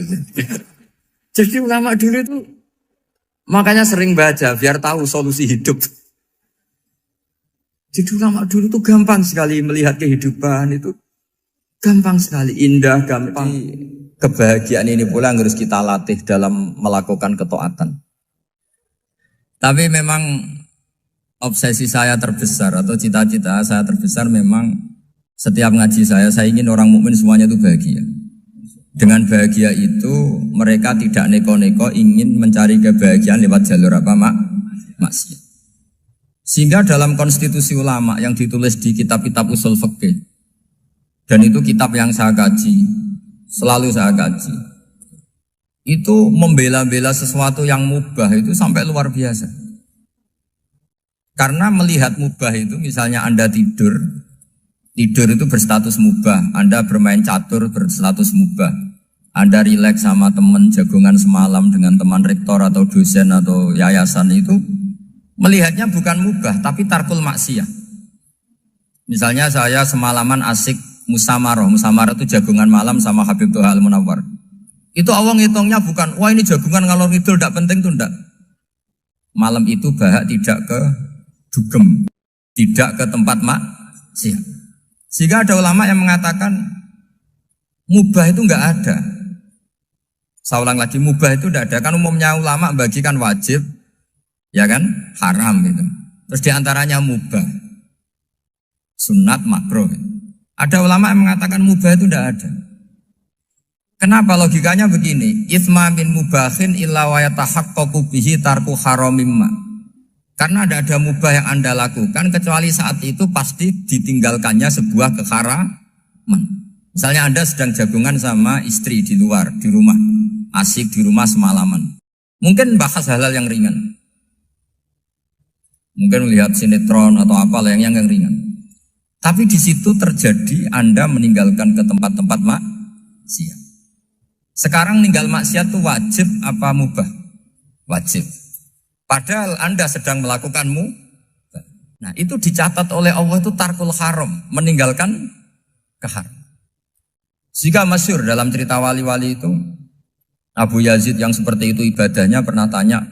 Jadi ulama dulu itu makanya sering baca biar tahu solusi hidup. Jadi ulama dulu itu gampang sekali melihat kehidupan itu. Gampang sekali, indah, gampang. Kebahagiaan ini pula yang harus kita latih dalam melakukan ketaatan. Tapi memang obsesi saya terbesar atau cita-cita saya terbesar memang setiap ngaji saya ingin orang mukmin semuanya itu bahagia. Dengan bahagia itu mereka tidak neko-neko ingin mencari kebahagiaan lewat jalur apa maksiat. Sehingga dalam konstitusi ulama yang ditulis di kitab-kitab usul fikih, dan itu kitab yang saya kaji, selalu saya kaji, itu membela-bela sesuatu yang mubah itu sampai luar biasa. Karena melihat mubah itu, misalnya Anda tidur itu berstatus mubah. Anda bermain catur berstatus mubah. Anda rileks sama teman jagongan semalam dengan teman rektor atau dosen atau yayasan itu, melihatnya bukan mubah, tapi tarkul maksiyah. Misalnya saya semalaman asik musamarah itu jagongan malam sama Habib Toha Al-Munawwar. Itu awang hitungnya bukan, wah ini jagongan ngalor ngidul tidak penting tuh enggak. Malam itu bahak tidak ke dugem, tidak ke tempat maksiat. Sehingga ada ulama yang mengatakan mubah itu enggak ada. Saya ulang lagi, mubah itu enggak ada. Kan umumnya ulama bagikan wajib, ya kan, haram itu. Terus diantaranya mubah, sunat, makruh. Ada ulama yang mengatakan mubah itu enggak ada. Kenapa? Logikanya begini, itsma min mubahin illa wa yatahaqqaqu bihi tarku haramimma. Karena tidak ada mubah yang Anda lakukan kecuali saat itu pasti ditinggalkannya sebuah keharaman. Misalnya Anda sedang jagungan sama istri di luar, di rumah, asik di rumah semalaman. Mungkin bahas hal-hal yang ringan. Mungkin melihat sinetron atau apa yang ringan. Tapi di situ terjadi Anda meninggalkan ke tempat-tempat maksiat. Sekarang ninggal maksiat itu wajib apa mubah? Wajib. Padahal Anda sedang melakukanmu. Nah itu dicatat oleh Allah itu tarkul haram, meninggalkan keharam. Jika masyhur dalam cerita wali-wali itu, Abu Yazid yang seperti itu ibadahnya pernah tanya,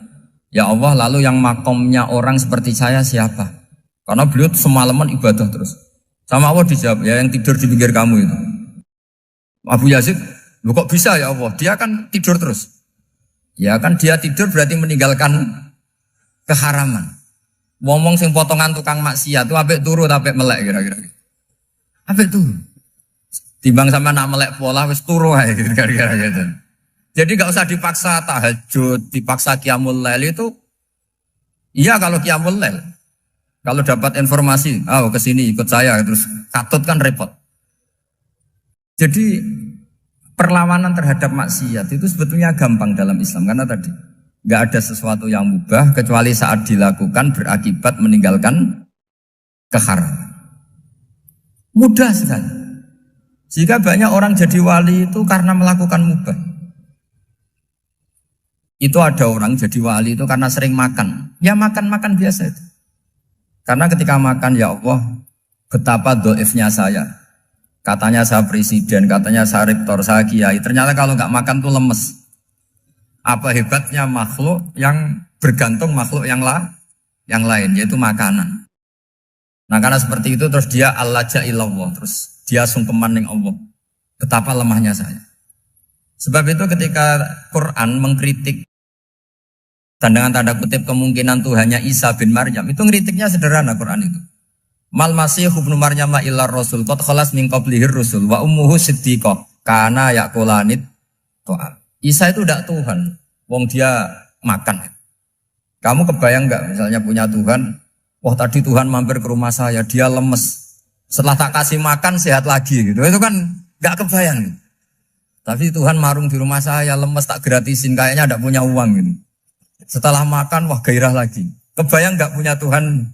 ya Allah lalu yang makomnya orang seperti saya siapa? Karena beliau semalaman ibadah terus. Sama Allah dijawab, ya yang tidur di pinggir kamu itu. Abu Yazid, lu kok bisa ya Allah? Dia kan tidur terus. Ya kan dia tidur berarti meninggalkan keharaman. Ngomong sing potongan tukang maksiat itu apik turu apik melek kira-kira. Apik turu. Timbang sama nak melek pola wis turu ae kira-kira gitu. Jadi enggak usah dipaksa tahajud, dipaksa qiyamul lail itu. Iya kalau qiyamul lail. Kalau dapat informasi, ke sini ikut saya terus katut kan repot. Jadi perlawanan terhadap maksiat itu sebetulnya gampang dalam Islam karena tadi nggak ada sesuatu yang mubah kecuali saat dilakukan berakibat meninggalkan keharaman. Mudah sekali. Jika banyak orang jadi wali itu karena melakukan mubah. Itu ada orang jadi wali itu karena sering makan. Ya makan-makan biasa itu. Karena ketika makan, ya Allah, betapa doifnya saya. Katanya saya presiden, katanya saya rektor, saya kiai. Ternyata kalau nggak makan tuh lemes. Apa hebatnya makhluk yang bergantung makhluk yang lain, yaitu makanan. Nah karena seperti itu terus dia al-laja'illallah, terus dia sungkeman ning Allah. Betapa lemahnya saya. Sebab itu ketika Quran mengkritik dan dengan tanda kutip kemungkinan Tuhannya Isa bin Maryam, itu ngeritiknya sederhana Quran itu. Mal masih ibnu Maryam illa rasul qad khalas min qablihir rusul wa ummuhu siddiqah kana yaqulanit ta'am. Isa itu tidak Tuhan, wong dia makan. Kamu kebayang enggak misalnya punya Tuhan, wah tadi Tuhan mampir ke rumah saya, dia lemes. Setelah tak kasih makan sehat lagi gitu. Itu kan enggak kebayang. Tapi Tuhan marung di rumah saya, lemes tak gratisin, kayaknya enggak punya uang gitu. Setelah makan wah gairah lagi. Kebayang enggak punya Tuhan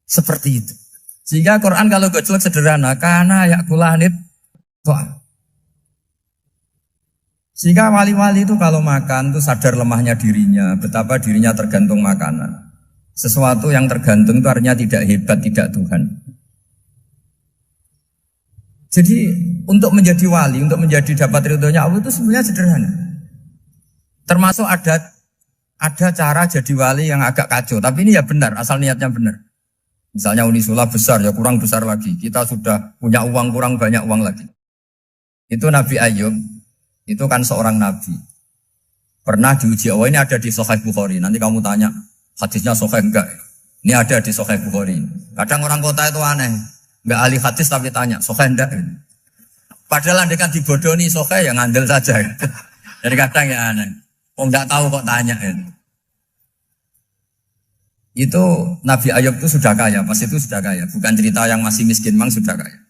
seperti itu. Sehingga Quran kalau gojlok sederhana, karena yakulanit ta'am. Sehingga wali-wali itu kalau makan itu sadar lemahnya dirinya, betapa dirinya tergantung makanan. Sesuatu yang tergantung itu artinya tidak hebat, tidak Tuhan. Jadi untuk menjadi wali, untuk menjadi dapat ridhonya Allah itu sebenarnya sederhana. Termasuk ada cara jadi wali yang agak kacau, tapi ini ya benar, asal niatnya benar. Misalnya Unisula besar, ya kurang besar lagi. Kita sudah punya uang, kurang banyak uang lagi. Itu Nabi Ayub, itu kan seorang nabi. Pernah diuji, oh ini ada di Sahih Bukhari. Nanti kamu tanya, hadisnya Sahih enggak? Ini ada di Sahih Bukhari. Kadang orang kota itu aneh. Enggak ahli hadis tapi tanya, Sahih enggak? Padahal andai kan dibodohi Sahih, ya ngandel saja. Jadi kadang ya aneh. Oh enggak tahu kok tanya. Itu Nabi Ayub itu sudah kaya, pas itu sudah kaya. Bukan cerita yang masih miskin, memang sudah kaya.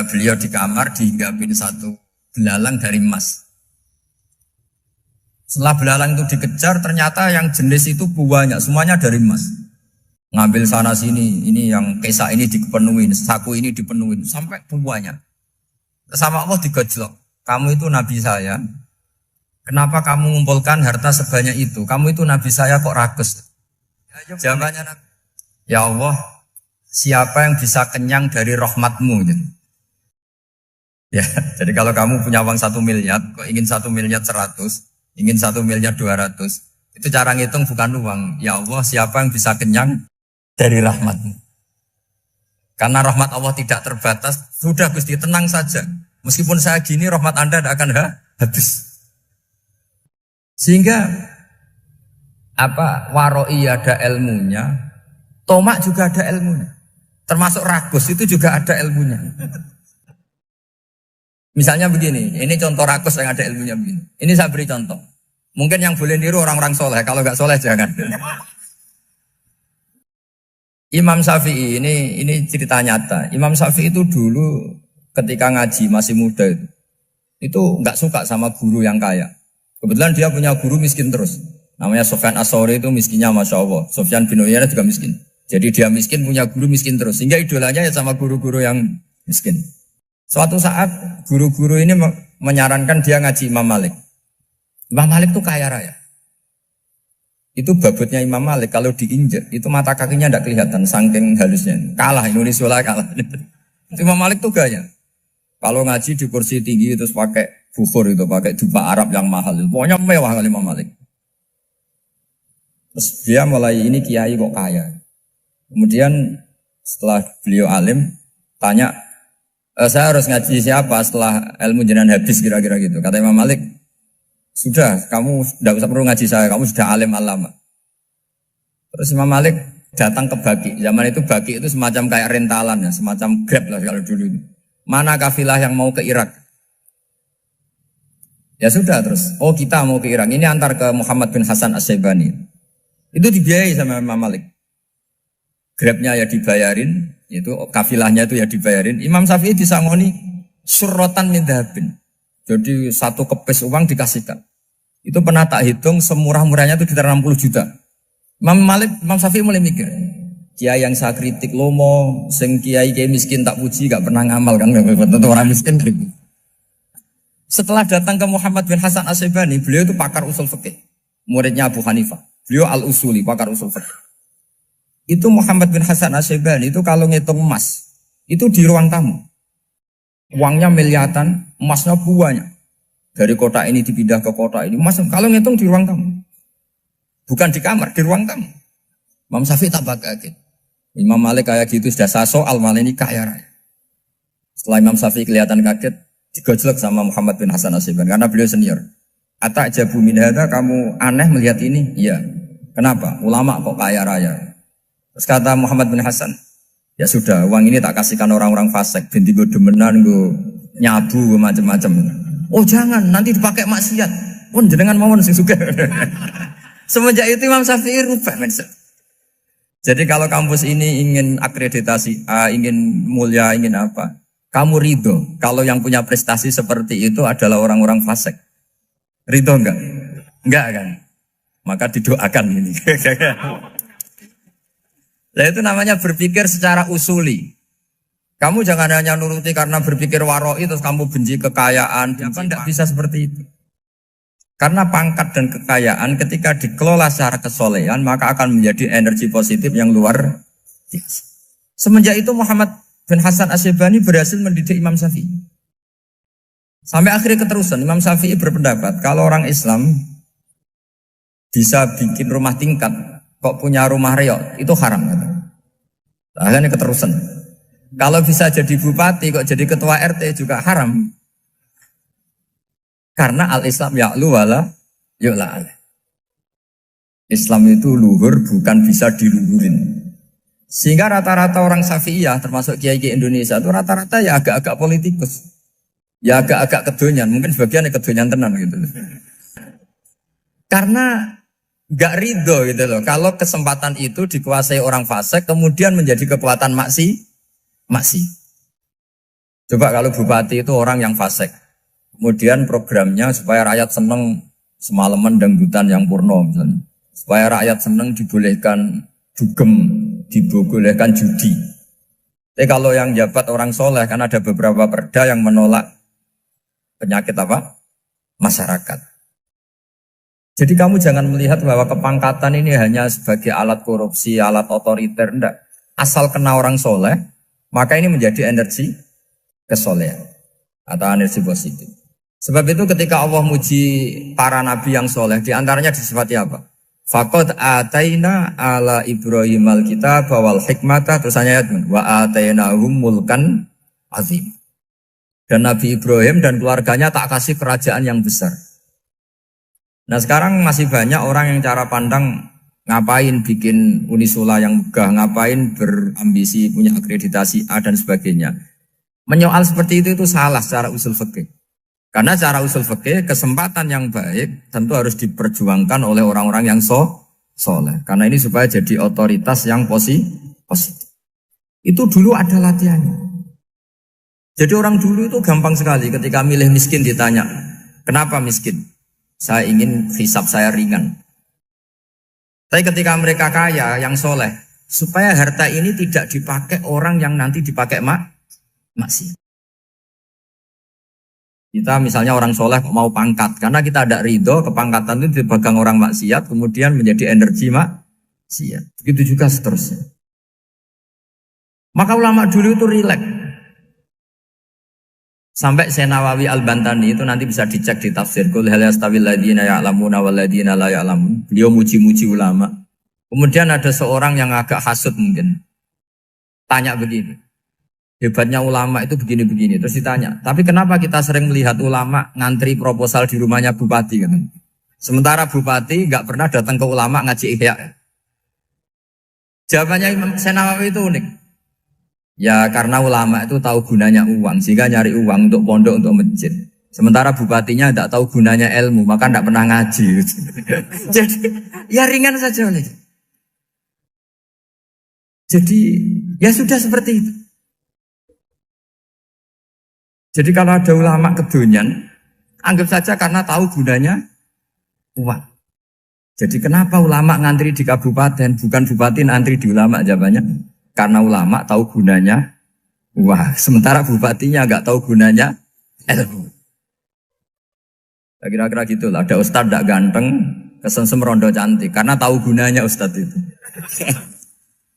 Beliau di kamar dihinggapin satu belalang dari emas. Setelah belalang itu dikejar, ternyata yang jenis itu banyak, semuanya dari emas. Ngambil sana sini, ini yang kesak ini dipenuhin, saku ini dipenuhin, sampai banyak. Sama Allah digojlok, kamu itu Nabi saya, kenapa kamu mengumpulkan harta sebanyak itu? Kamu itu Nabi saya kok rakus? Jawabannya, ya Allah, siapa yang bisa kenyang dari rahmatmu? Ya, jadi kalau kamu punya uang 1 miliar, kok ingin 1 miliar 100, ingin 1 miliar 200, itu cara ngitung bukan uang. Ya Allah, siapa yang bisa kenyang dari rahmatmu? Karena rahmat Allah tidak terbatas, sudah Gusti tenang saja. Meskipun saya gini, rahmat Anda tidak akan habis. Sehingga waroi ada ilmunya, tomak juga ada ilmunya. Termasuk rakus itu juga ada ilmunya. Misalnya begini, ini contoh rakus yang ada ilmunya begini. Ini saya beri contoh. Mungkin yang boleh niru orang-orang soleh, kalau nggak soleh jangan. Imam Syafi'i ini cerita nyata. Imam Syafi'i itu dulu ketika ngaji masih muda itu nggak suka sama guru yang kaya. Kebetulan dia punya guru miskin terus. Namanya Sufyan As-Tsauri, itu miskinnya Masya Allah. Sufyan bin Uyainah juga miskin. Jadi dia miskin, punya guru miskin terus. Sehingga idolanya ya sama guru-guru yang miskin. Suatu saat guru-guru ini menyarankan dia ngaji Imam Malik. Imam Malik itu kaya raya. Itu babutnya Imam Malik, kalau diinjek itu mata kakinya tidak kelihatan, saking halusnya. Kalah, Indonesia lah kalah. Imam Malik itu gaya. Kalau ngaji di kursi tinggi terus pakai bukhur itu, pakai dupa Arab yang mahal. Pokoknya mewah kali Imam Malik. Terus dia mulai, ini kiai kok kaya. Kemudian setelah beliau alim, tanya, saya harus ngaji siapa setelah ilmu jenengan habis kira-kira gitu. Kata Imam Malik, sudah, kamu tidak usah perlu ngaji saya, kamu sudah alim alama. Terus Imam Malik datang ke Baki. Zaman itu Baki itu semacam kayak rentalan ya, semacam Grab lah kalau dulu. Mana kafilah yang mau ke Irak? Ya sudah terus, oh kita mau ke Irak. Ini antar ke Muhammad bin Hasan As-Syaibani. Itu dibiayai sama Imam Malik. Grabnya ya dibayarin, itu kafilahnya itu ya dibayarin. Imam Syafi'i disangoni surrotan min dhahabin. Jadi satu kepes uang dikasihkan. Itu pernah tak hitung semurah-murahnya itu sekitar 60 juta. Imam Syafi'i mulai mikir, kiai yang saya kritik lomo, sing kiai miskin tak puji, gak pernah ngamal kan, tentu orang miskin. Setelah datang ke Muhammad bin Hasan As-Syaibani, beliau itu pakar usul fikih, muridnya Abu Hanifah. Beliau al-usuli, pakar usul fikih. Itu Muhammad bin Hasan As-Syaibani itu kalau ngitung emas, itu di ruang tamu. Uangnya miliaran, emasnya banyak. Dari kota ini dipindah ke kota ini. Mas, kalau ngitung di ruang tamu. Bukan di kamar, di ruang tamu. Imam Syafi'i tambah kaget. Imam Malik kayak gitu sudah saya soal, malah ini kaya raya. Setelah Imam Syafi'i kelihatan kaget, digojlok sama Muhammad bin Hasan Asyibani karena beliau senior. Atak jabu min hadza, kamu aneh melihat ini? Iya. Kenapa? Ulama kok kaya raya. Terus kata Muhammad bin Hasan, ya sudah, uang ini tak kasihkan orang-orang fasik, binti gue demenan, gue nyabu, gue macam-macam. Oh jangan, nanti dipakai maksiat. Pun jenengan mawon sing sugih. Semenjak itu Imam Syafi'i rubah mindset. Jadi kalau kampus ini ingin akreditasi A, ingin mulia, ingin apa, kamu ridho kalau yang punya prestasi seperti itu adalah orang-orang fasik. Ridho enggak? Enggak kan? Maka didoakan ini. Nah itu namanya berpikir secara usuli. Kamu jangan hanya nuruti karena berpikir waroi terus kamu benci kekayaan. Kan tidak bisa seperti itu. Karena pangkat dan kekayaan ketika dikelola secara kesolehan maka akan menjadi energi positif yang luar biasa. Semenjak itu Muhammad bin Hasan Asyibani berhasil mendidik Imam Syafi'i. Sampai akhirnya keterusan Imam Syafi'i berpendapat kalau orang Islam bisa bikin rumah tingkat kok punya rumah reok itu haram. Akhirnya keterusan. Kalau bisa jadi bupati kok jadi ketua RT juga haram. Karena al-Islam ya'lu wala yu'la alaih. Islam itu luhur bukan bisa diluhurin. Sehingga rata-rata orang Syafi'iyah termasuk kiai-kiai Indonesia itu rata-rata ya agak-agak politikus. Ya agak-agak kedonyan, mungkin sebagian kedonyan tenan gitu. Karena gak ridho gitu loh. Kalau kesempatan itu dikuasai orang fasik kemudian menjadi kekuatan maksi. Coba kalau bupati itu orang yang fasik. Kemudian programnya supaya rakyat seneng semalaman dangdutan yang purno misalnya. Supaya rakyat seneng dibolehkan dugem, dibolehkan judi. Tapi kalau yang jabat orang soleh kan ada beberapa perda yang menolak penyakit apa? Masyarakat. Jadi kamu jangan melihat bahwa kepangkatan ini hanya sebagai alat korupsi, alat otoriter, enggak. Asal kena orang soleh, maka ini menjadi energi kesolehan atau energi positif. Sebab itu ketika Allah muji para nabi yang soleh, diantaranya disifati apa? Faqad ataina ala Ibrahim al-kitab wal hikmata, terus ayat wa atainahum mulkan azim. Dan Nabi Ibrahim dan keluarganya tak kasih kerajaan yang besar. Nah sekarang masih banyak orang yang cara pandang ngapain bikin unisula yang megah, ngapain berambisi punya akreditasi A dan sebagainya. Menyoal seperti itu salah secara usul fikih. Karena secara usul fikih kesempatan yang baik tentu harus diperjuangkan oleh orang-orang yang soleh. Karena ini supaya jadi otoritas yang positif. Itu dulu ada latihannya. Jadi orang dulu itu gampang sekali ketika milih miskin ditanya, kenapa miskin? Saya ingin hisab saya ringan. Tapi ketika mereka kaya, yang soleh, supaya harta ini tidak dipakai orang yang nanti dipakai maksiat. Kita misalnya orang soleh mau pangkat, karena kita ada ridho, kepangkatan itu dipegang orang maksiat, kemudian menjadi energi maksiat. Begitu juga seterusnya. Maka ulama dulu itu rileks. Sampai Nawawi Al-Bantani itu nanti bisa dicek di tafsir. Qul hal yastawil ladzina ya'lamuna wal ladzina la ya'lamun. Beliau muji-muji ulama. Kemudian ada seorang yang agak hasut mungkin. Tanya begini. Hebatnya ulama itu begini-begini. Terus ditanya, tapi kenapa kita sering melihat ulama ngantri proposal di rumahnya bupati? Kan? Sementara bupati nggak pernah datang ke ulama ngaji ihya. Jawabannya Imam Nawawi itu unik. Ya karena ulama itu tahu gunanya uang, sehingga nyari uang untuk pondok, untuk masjid. Sementara bupatinya tidak tahu gunanya ilmu, maka tidak pernah ngaji. Jadi ya ringan saja oleh. Jadi ya sudah seperti itu. Jadi kalau ada ulama kedonyan, anggap saja karena tahu gunanya uang. Jadi kenapa ulama ngantri di kabupaten, bukan bupati ngantri di ulama? Jawabannya, karena ulama tahu gunanya uang. Sementara bupatinya nggak tahu gunanya ilmu. Kira-kira gitu lah. Ada ustadz tidak ganteng, kesensem rondo cantik, karena tahu gunanya ustadz itu.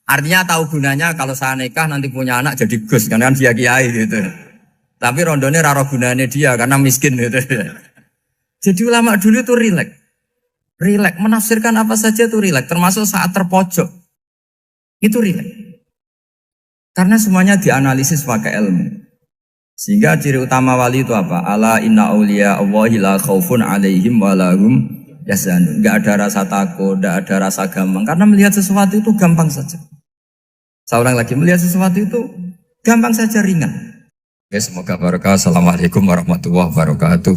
Artinya tahu gunanya kalau saya nikah nanti punya anak jadi gus, kan dia kiai gitu. Tapi rondone raro gunanya dia karena miskin gitu. Jadi ulama dulu itu rileks. Rileks menafsirkan apa saja itu rileks, termasuk saat terpojok. Itu rileks. Karena semuanya dianalisis pakai ilmu. Sehingga ciri utama wali itu apa? Ala inna awliya Allahi la khaufun alaihim walahum yahzanun. Enggak ada rasa takut, enggak ada rasa gampang. Karena melihat sesuatu itu gampang saja. Saya ulang lagi, melihat sesuatu itu gampang saja, ringan. Oke, semoga barokah. Assalamualaikum warahmatullahi wabarakatuh.